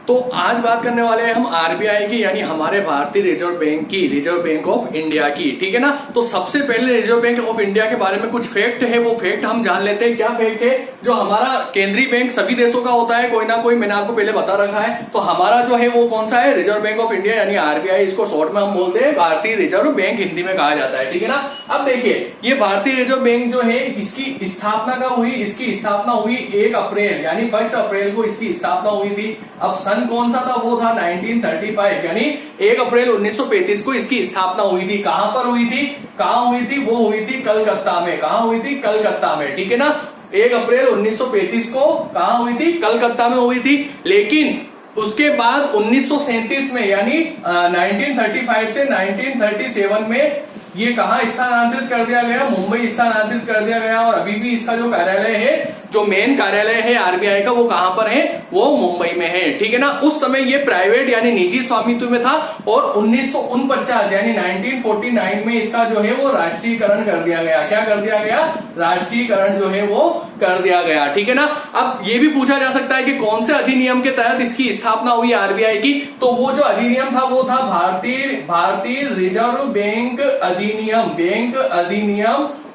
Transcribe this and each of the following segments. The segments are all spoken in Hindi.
तो आज बात करने वाले हैं हम आरबीआई की, यानी हमारे भारतीय रिजर्व बैंक की, रिजर्व बैंक ऑफ इंडिया की। ठीक है ना। तो सबसे पहले रिजर्व बैंक ऑफ इंडिया के बारे में कुछ फैक्ट है, वो फैक्ट हम जान लेते हैं। क्या फैक्ट है? जो हमारा केंद्रीय बैंक सभी देशों का होता है कोई ना कोई, मैंने आपको पहले बता रखा है। तो हमारा जो है वो कौन सा है? रिजर्व बैंक ऑफ इंडिया यानी आरबीआई। इसको शॉर्ट में हम बोलते हैं भारतीय रिजर्व बैंक, हिंदी में कहा जाता है। ठीक है ना। अब देखिए, ये भारतीय रिजर्व बैंक जो है इसकी स्थापना कब हुई? इसकी स्थापना हुई 1 अप्रैल यानी 1 अप्रैल को इसकी स्थापना हुई थी। अब सन कौन सा था? वो था 1935 यानी 1 अप्रैल 1935 को इसकी स्थापना हुई थी। कहां पर हुई थी? कहां हुई थी? वो हुई थी कलकत्ता में। कहां हुई थी? कलकत्ता में। ठीक है ना। 1 अप्रैल 1935 को कहां हुई थी? कलकत्ता में हुई थी। लेकिन उसके बाद 1937 में यानी 1935 से 1937 में ये कहां स्थानांतरित कर दिया गया? मुंबई स्थानांतरित कर दिया गया। और अभी भी इसका जो कार्यालय है, जो मेन कार्यालय है आरबीआई का, वो कहां पर है? वो मुंबई में है। ठीक है ना। उस समय ये प्राइवेट यानी निजी स्वामित्व में था और 1949 यानी 1949 में इसका जो है वो राष्ट्रीयकरण कर दिया गया। क्या कर दिया गया? राष्ट्रीयकरण जो है वो कर दिया गया। ठीक है ना। अब ये भी पूछा जा सकता है कि कौन से अधिनियम के तहत इसकी स्थापना हुई आरबीआई की? तो वो जो अधिनियम था वो था भारतीय रिजर्व बैंक अधिनियम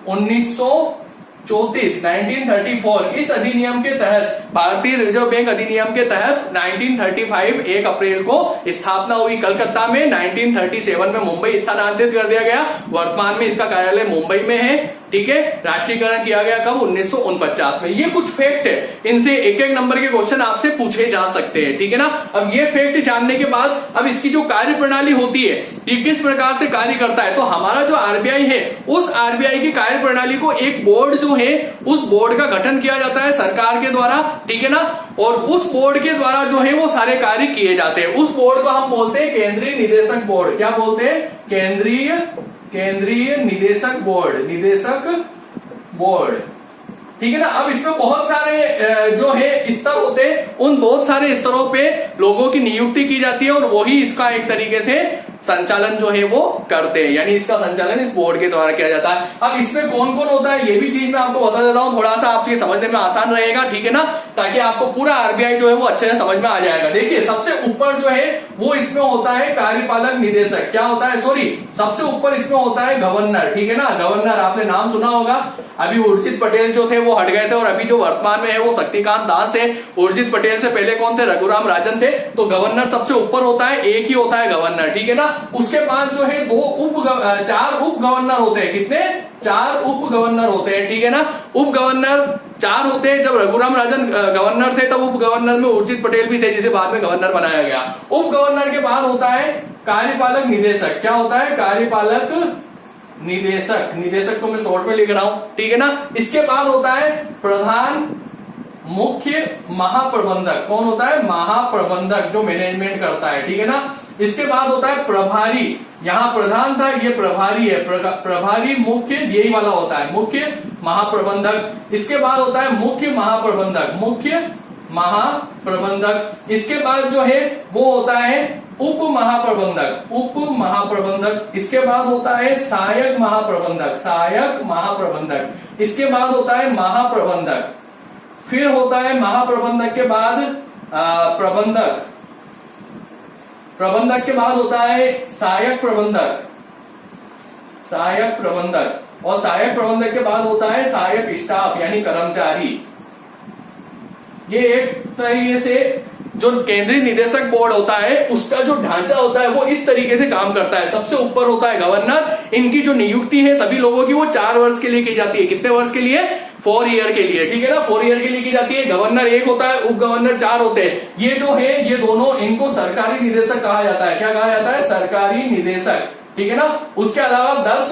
1934। इस अधिनियम के तहत, भारतीय रिजर्व बैंक अधिनियम के तहत 1935 1 अप्रैल को स्थापना हुई कलकत्ता में। 1937 में मुंबई स्थानांतरित कर दिया गया। वर्तमान में इसका कार्यालय मुंबई में है। ठीक है। राष्ट्रीयकरण किया गया कब? 1949 में। ये कुछ फैक्ट है, इनसे एक एक नंबर के क्वेश्चन आपसे पूछे जा सकते हैं। ठीक है ना। अब ये फैक्ट जानने के बाद अब इसकी जो कार्य प्रणाली होती है, ये किस प्रकार से कार्य करता है, तो हमारा जो आरबीआई है, उस आरबीआई की कार्य प्रणाली को एक बोर्ड जो है, उस बोर्ड का गठन किया जाता है सरकार के द्वारा। ठीक है ना। और उस बोर्ड के द्वारा जो है वो सारे कार्य किए जाते हैं। उस बोर्ड को हम बोलते हैं केंद्रीय निदेशक बोर्ड। क्या बोलते हैं? केंद्रीय निदेशक बोर्ड। ठीक है ना। अब इसमें बहुत सारे जो है स्तर होते हैं, उन बहुत सारे स्तरों पे लोगों की नियुक्ति की जाती है और वही इसका एक तरीके से संचालन जो है वो करते हैं, यानी इसका संचालन इस बोर्ड के द्वारा किया जाता है। अब इसमें कौन कौन होता है ये भी चीज मैं आपको बता देता हूं, थोड़ा सा आपसे समझने में आसान रहेगा। ठीक है ना। ताकि आपको पूरा आरबीआई जो है वो अच्छे से समझ में आ जाएगा। देखिए, सबसे ऊपर जो है वो इसमें होता है कार्यपालक निदेशक। क्या होता है? सॉरी, सबसे ऊपर इसमें होता है गवर्नर। ठीक है ना। गवर्नर, आपने नाम सुना होगा। अभी उर्जित पटेल जो थे वो हट गए थे और अभी जो वर्तमान में है वो शक्तिकांत दास है। उर्जित पटेल से पहले कौन थे? रघुराम राजन थे। तो गवर्नर सबसे ऊपर होता है, एक ही होता है गवर्नर। ठीक है ना। उसके बाद जो है 4 उप गवर्नर होते हैं। कितने? 4 उप गवर्नर होते हैं। ठीक है ना। उप गवर्नर 4 होते हैं। जब रघुराम राजन गवर्नर थे तब उप गवर्नर में उर्जित पटेल भी थे, जिसे बाद में गवर्नर बनाया गया। उप गवर्नर के बाद होता है कार्यपालक निदेशक। क्या होता है? कार्यपालक निदेशक को मैं शॉर्ट में लिख रहा हूं। ठीक है ना। इसके बाद होता है प्रधान मुख्य महाप्रबंधक। कौन होता है? महाप्रबंधक, जो मैनेजमेंट करता है। ठीक है ना। इसके बाद होता है प्रभारी। यहां प्रधान था, ये प्रभारी है। प्रभारी मुख्य यही वाला होता है, मुख्य महाप्रबंधक। इसके बाद होता है मुख्य महाप्रबंधक। इसके बाद जो है वो होता है उप महाप्रबंधक। इसके बाद होता है सहायक महाप्रबंधक। इसके बाद होता है महाप्रबंधक। फिर होता है महाप्रबंधक के बाद प्रबंधक के बाद होता है सहायक प्रबंधक। और सहायक प्रबंधक के बाद होता है सहायक स्टाफ यानी कर्मचारी। ये एक तरीके से जो केंद्रीय निदेशक बोर्ड होता है उसका जो ढांचा होता है वो इस तरीके से काम करता है। सबसे ऊपर होता है गवर्नर। इनकी जो नियुक्ति है सभी लोगों की वो 4 वर्ष के लिए की जाती है। कितने वर्ष के लिए? 4 ईयर के लिए। ठीक है ना। 4 ईयर के लिए की जाती है। गवर्नर 1 होता है, उप गवर्नर 4 होते हैं। ये जो है ये दोनों, इनको सरकारी निदेशक कहा जाता है। क्या कहा जाता है? सरकारी निदेशक। ठीक है ना। उसके अलावा 10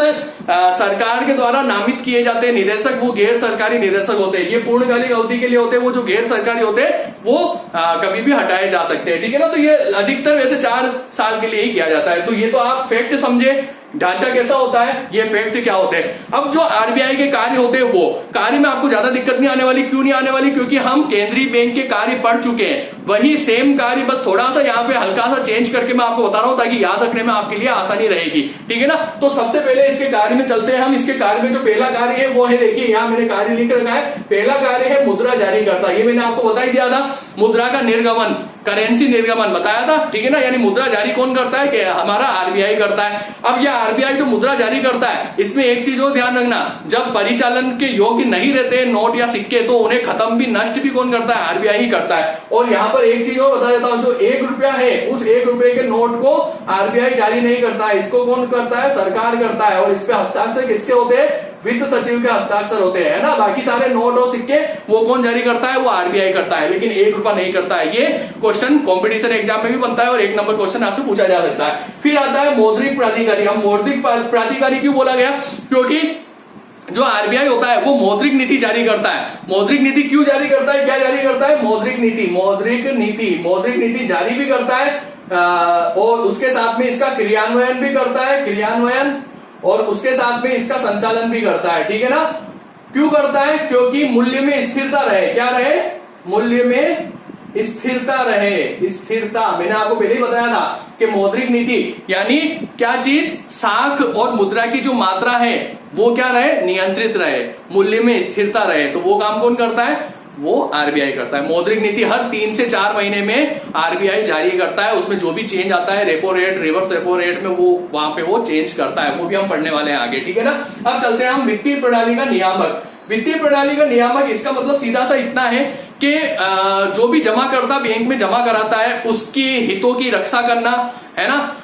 सरकार के द्वारा नामित किए जाते हैं निदेशक, वो गैर सरकारी निदेशक होते हैं। ये पूर्णकालिक अवधि के लिए होते हैं। वो जो गैर सरकारी होते हैं वो कभी भी हटाए जा सकते हैं। ठीक है ना। तो ये अधिकतर वैसे 4 साल के लिए ही किया जाता है। तो ये तो आप फैक्ट समझे, ढांचा कैसा होता है, ये फैक्ट क्या होते हैं। अब जो आरबीआई के कार्य होते हैं वो कार्य में आपको ज्यादा दिक्कत नहीं आने वाली। क्यों नहीं आने वाली? क्योंकि हम केंद्रीय बैंक के कार्य पढ़ चुके हैं। वही सेम कार्य, बस थोड़ा सा यहाँ पे हल्का सा चेंज करके मैं आपको बता रहा हूं ताकि याद रखने में आपके लिए आसानी रहेगी। ठीक है ना। तो सबसे पहले इसके कार्य में चलते हैं हम। इसके कार्य में जो पहला कार्य है वो है, देखिए यहाँ मैंने कार्य लिख रखा है। पहला कार्य है मुद्रा जारी करता। ये मैंने आपको बता ही दिया था। मुद्रा का निर्गमन, करेंसी निर्गमन बताया था, ठीक है ना, यानी मुद्रा जारी कौन करता है कि हमारा आरबीआई करता है। अब यह आरबीआई जो मुद्रा जारी करता है, इसमें एक चीज और ध्यान रखना, जब परिचालन के योग्य नहीं रहते नोट या सिक्के तो उन्हें खत्म भी नष्ट भी कौन करता है, आरबीआई ही करता है। और यहाँ पर एक चीज और बता देता हूं, जो 1 रुपया है उस 1 रुपए के नोट को आरबीआई जारी नहीं करता है, इसको कौन करता है, सरकार करता है। और इस पे हस्ताक्षर किसके होते हैं, वित्त सचिव के हस्ताक्षर होते हैं ना। बाकी सारे नोट और सिक्के वो कौन जारी करता है, वो आरबीआई करता है, लेकिन 1 रुपया नहीं करता है। ये क्वेश्चन कॉम्पिटिशन एग्जाम में भी बनता है और 1 नंबर क्वेश्चन आपसे पूछा जा सकता है। फिर आता है मौद्रिक प्राधिकारी। अब मौद्रिक प्राधिकारी क्यों बोला गया, क्योंकि जो आरबीआई होता है वो मौद्रिक नीति जारी करता है। मौद्रिक नीति क्यों जारी करता है, क्या जारी करता है, मौद्रिक नीति जारी भी करता है और उसके साथ में इसका क्रियान्वयन भी करता है, और उसके साथ में इसका संचालन भी करता है, ठीक है ना। क्यों करता है, क्योंकि मूल्य में स्थिरता रहे, क्या रहे, मूल्य में स्थिरता रहे, स्थिरता। मैंने आपको पहले ही बताया था कि मौद्रिक नीति यानी क्या चीज, साख और मुद्रा की जो मात्रा है वो क्या रहे, नियंत्रित रहे, मूल्य में स्थिरता रहे। तो वो काम कौन करता है, वो आरबीआई करता है। मौद्रिक नीति हर 3 से 4 महीने में आरबीआई जारी करता है, उसमें जो भी चेंज आता है repo rate, reverse repo rate में, वो वहां पे वो चेंज करता है, वो भी हम पढ़ने वाले हैं आगे, ठीक है ना। अब चलते हैं हम वित्तीय प्रणाली का नियामक। वित्तीय प्रणाली का नियामक, इसका मतलब सीधा सा इतना है कि जो भी जमा करता बैंक में जमा कराता है उसके हितों की रक्षा करना, है ना,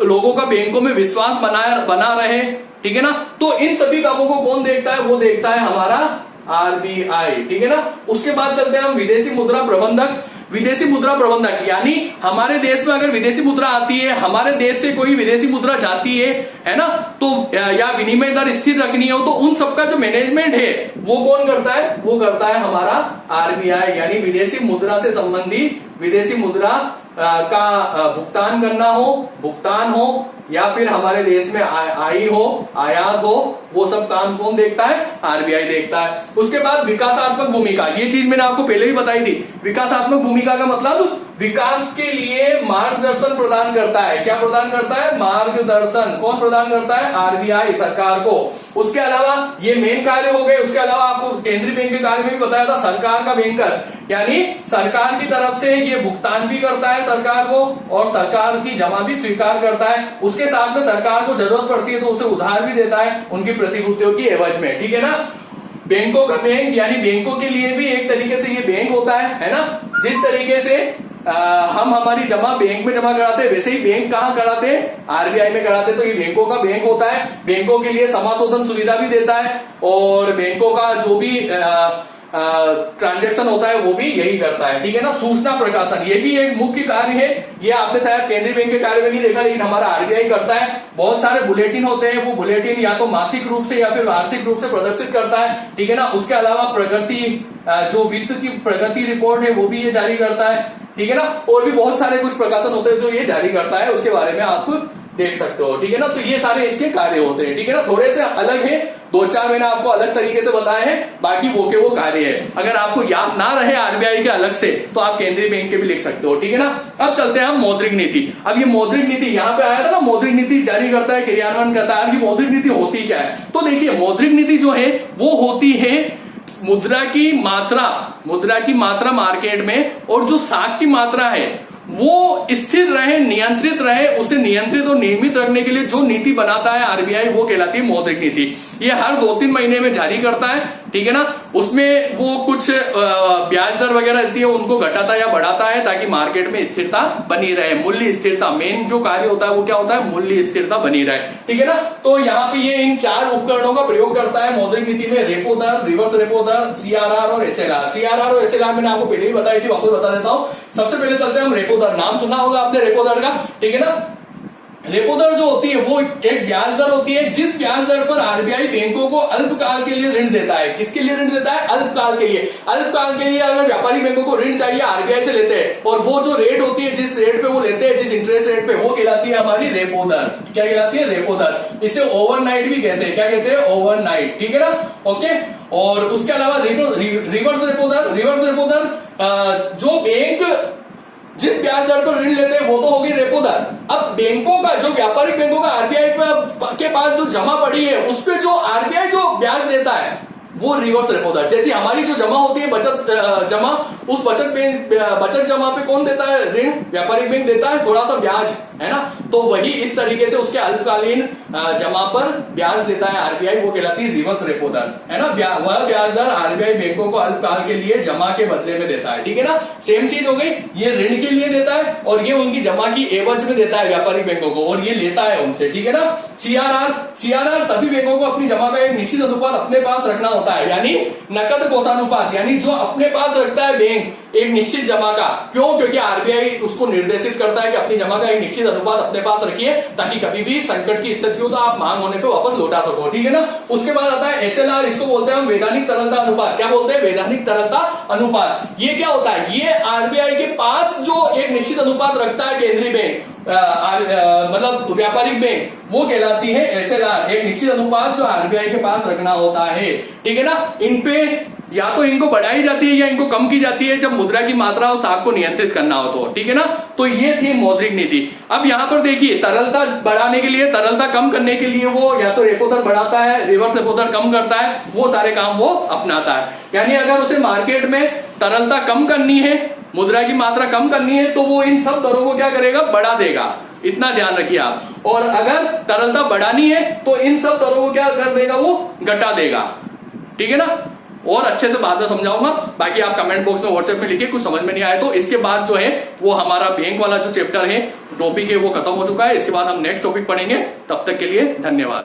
लोगों का बैंकों में विश्वास बना रहे, ठीक है ना। तो इन सभी कामों को कौन देखता है, वो देखता है हमारा आरबीआई, ठीक है ना। उसके बाद चलते हैं हम विदेशी मुद्रा प्रबंधक। विदेशी मुद्रा प्रबंधक यानी हमारे देश में अगर विदेशी मुद्रा आती है, हमारे देश से कोई विदेशी मुद्रा जाती है ना, तो या विनिमय दर स्थिर रखनी हो, तो उन सबका जो मैनेजमेंट है वो कौन करता है, वो करता है हमारा आरबीआई। यानी विदेशी मुद्रा से संबंधित, विदेशी मुद्रा का भुगतान हो या फिर हमारे देश में आई हो, आयात हो, वो सब काम कौन देखता है, आरबीआई देखता है। उसके बाद विकासात्मक भूमिका, ये चीज मैंने आपको पहले ही बताई थी। विकासात्मक भूमिका का मतलब विकास के लिए मार्गदर्शन प्रदान करता है। क्या प्रदान करता है, मार्गदर्शन। कौन प्रदान करता है, आरबीआई, सरकार को। उसके अलावा ये मेन कार्य हो गए। उसके अलावा आपको केंद्रीय बैंक के कार्य में भी बताया था, सरकार का बैंकर, यानी सरकार की तरफ से ये भुगतान भी करता है सरकार को और सरकार की जमा भी स्वीकार करता है। उसके साथ में सरकार को जरूरत पड़ती है तो उसे उधार भी देता है उनकी प्रतिभूतियों की एवज में, ठीक है ना। बैंकों का बैंक, यानी बैंकों के लिए भी एक तरीके से ये बैंक होता है ना। जिस तरीके से हम हमारी जमा बैंक में जमा कराते हैं, वैसे ही बैंक कहाँ कराते हैं, आरबीआई में कराते हैं। तो ये बैंकों का बैंक होता है। बैंकों के लिए समाशोधन सुविधा भी देता है और बैंकों का जो भी ट्रांजैक्शन होता है वो भी यही करता है, ठीक है ना। सूचना प्रकाशन, ये भी एक मुख्य कार्य है। ये आपने शायद केंद्रीय बैंक के कार्य में नहीं देखा, लेकिन हमारा आरबीआई करता है। बहुत सारे बुलेटिन होते हैं, वो बुलेटिन या तो मासिक रूप से या फिर वार्षिक रूप से प्रदर्शित करता है, ठीक है ना। उसके अलावा प्रगति, जो वित्त की प्रगति रिपोर्ट है वो भी ये जारी करता है, ठीक है ना। और भी बहुत सारे कुछ प्रकाशन होते हैं जो ये जारी करता है, उसके बारे में आप देख सकते हो, ठीक है ना। तो ये सारे इसके कार्य होते हैं, ठीक है ना। थोड़े से अलग है, 2-4 मैंने आपको अलग तरीके से बताए हैं, बाकी वो के वो कार्य है। अगर आपको याद ना रहे आरबीआई के अलग से तो आप केंद्रीय बैंक के भी लिख सकते हो, ठीक है ना। अब चलते हैं हम मौद्रिक नीति। अब ये मौद्रिक नीति यहाँ पे आया था ना, मौद्रिक नीति जारी करता है, क्रियान्वयन करता है। अब ये मौद्रिक नीति होती क्या है, तो देखिए मौद्रिक नीति जो है वो होती है मुद्रा की मात्रा मार्केट में, और जो साख की मात्रा है वो स्थिर रहे, नियंत्रित रहे, उसे नियंत्रित और नियमित रखने के लिए जो नीति बनाता है आरबीआई, वो कहलाती है मौद्रिक नीति। ये हर 2-3 महीने में जारी करता है, ठीक है ना। उसमें वो कुछ ब्याज दर वगैरह रहती है, उनको घटाता या बढ़ाता है ताकि मार्केट में स्थिरता बनी रहे, मूल्य स्थिरता। मेन जो कार्य होता है वो क्या होता है, मूल्य स्थिरता बनी रहे, ठीक है ना। तो यहाँ पे ये इन 4 उपकरणों का प्रयोग करता है मौद्रिक नीति में, रेपो दर, रिवर्स रेपो दर, सीआरआर और एसएलआर। सीआरआर और एसएलआर मैंने आपको पहले ही बताई थी, वापस बता देता हूं। सबसे पहले चलते हैं हम रेपो दर। नाम सुना होगा आपने रेपो दर का, ठीक है ना। रेपो दर जो होती है वो एक ब्याज दर होती है, जिस ब्याज दर पर आरबीआई बैंकों को अल्पकाल के लिए ऋण देता है। किसके लिए ऋण देता है, अल्पकाल के लिए। अल्पकाल के लिए अगर व्यापारी बैंकों को ऋण चाहिए आरबीआई से लेते हैं, और वो जो रेट होती है, जिस रेट पे वो लेते हैं, जिस इंटरेस्ट रेट पे, वो कहलाती है हमारी रेपो दर। क्या कहलाती है, रेपो दर। इसे ओवरनाइट भी कहते हैं। क्या कहते हैं, ओवरनाइट, ठीक है ना, ओके। और उसके अलावा रिवर्स रेपो दर। रिवर्स रेपो दर जो बैंक जिस ब्याज दर पर ऋण लेते हैं वो तो होगी रेपो दर। अब बैंकों का, जो व्यापारिक बैंकों का आरबीआई के पास जो जमा पड़ी है, उस पे जो आरबीआई जो ब्याज देता है वो रिवर्स रेपो दर। जैसे हमारी जो जमा होती है बचत जमा, उस बचत जमा पे कौन देता है ऋण? व्यापारिक बैंक देता है, थोड़ा सा ब्याज, है ना। तो वही इस तरीके से उसके अल्पकालीन जमा पर ब्याज देता है आरबीआई, वो कहलाती है रिवर्स रेपो दर, है ना। वह ब्याज दर आरबीआई बैंकों को अल्पकाल के लिए जमा के बदले में देता है, ठीक है ना। सेम चीज हो गई, ये ऋण के लिए देता है और ये उनकी जमा की एवज में देता है व्यापारिक बैंकों को, और ये लेता है उनसे, ठीक है ना। सीआरआर सभी बैंकों को अपनी जमा का एक निश्चित अनुपात अपने पास रखना होता है, यानी नकद कोषानुपात, यानी जो अपने पास रखता है बैंक एक निश्चित जमा का। क्यों? क्योंकि आरबीआई उसको निर्देशित करता है कि अपनी जमा का एक निश्चित अनुपात अपने पास रखिए, ताकि कभी भी संकट की स्थिति हो तो आप मांग होने पे वापस लौटा सको, ठीक है ना। उसके बाद आता है एसएलआर, इसको बोलते हैं हम वैधानिक तरलता अनुपात। क्या बोलते हैं? वैधानिक तरलता अनुपात। ये क्या होता है? ये आरबीआई के पास जो एक निश्चित अनुपात रखता है केंद्रीय बैंक, मतलब व्यापारिक बैंक, वो कहलाती है एसएलआर, एक निश्चित अनुपात जो आरबीआई के पास रखना होता है, ठीक है ना। इन पे या तो इनको बढ़ाई जाती है या इनको कम की जाती है जब मुद्रा की मात्रा और साख को नियंत्रित करना हो तो, ठीक है ना। तो ये थी मौद्रिक नीति। अब यहां पर देखिए, तरलता बढ़ाने के लिए, तरलता कम करने के लिए वो या तो रेपो दर बढ़ाता है, रिवर्स रेपो दर कम करता है, वो सारे काम वो अपनाता है। यानी अगर उसे मार्केट में तरलता कम करनी है, मुद्रा की मात्रा कम करनी है, तो वो इन सब दरों को क्या करेगा? बढ़ा देगा, इतना ध्यान रखिए आप। और अगर तरलता बढ़ानी है तो इन सब दरों को क्या कर देगा? वो घटा देगा, ठीक है ना। और अच्छे से बाद में समझाऊंगा, बाकी आप कमेंट बॉक्स में व्हाट्सएप में लिखिए कुछ समझ में नहीं आया तो। इसके बाद जो है वो हमारा बैंक वाला जो चैप्टर है, टॉपिक है, वो खत्म हो चुका है। इसके बाद हम नेक्स्ट टॉपिक पढ़ेंगे। तब तक के लिए धन्यवाद।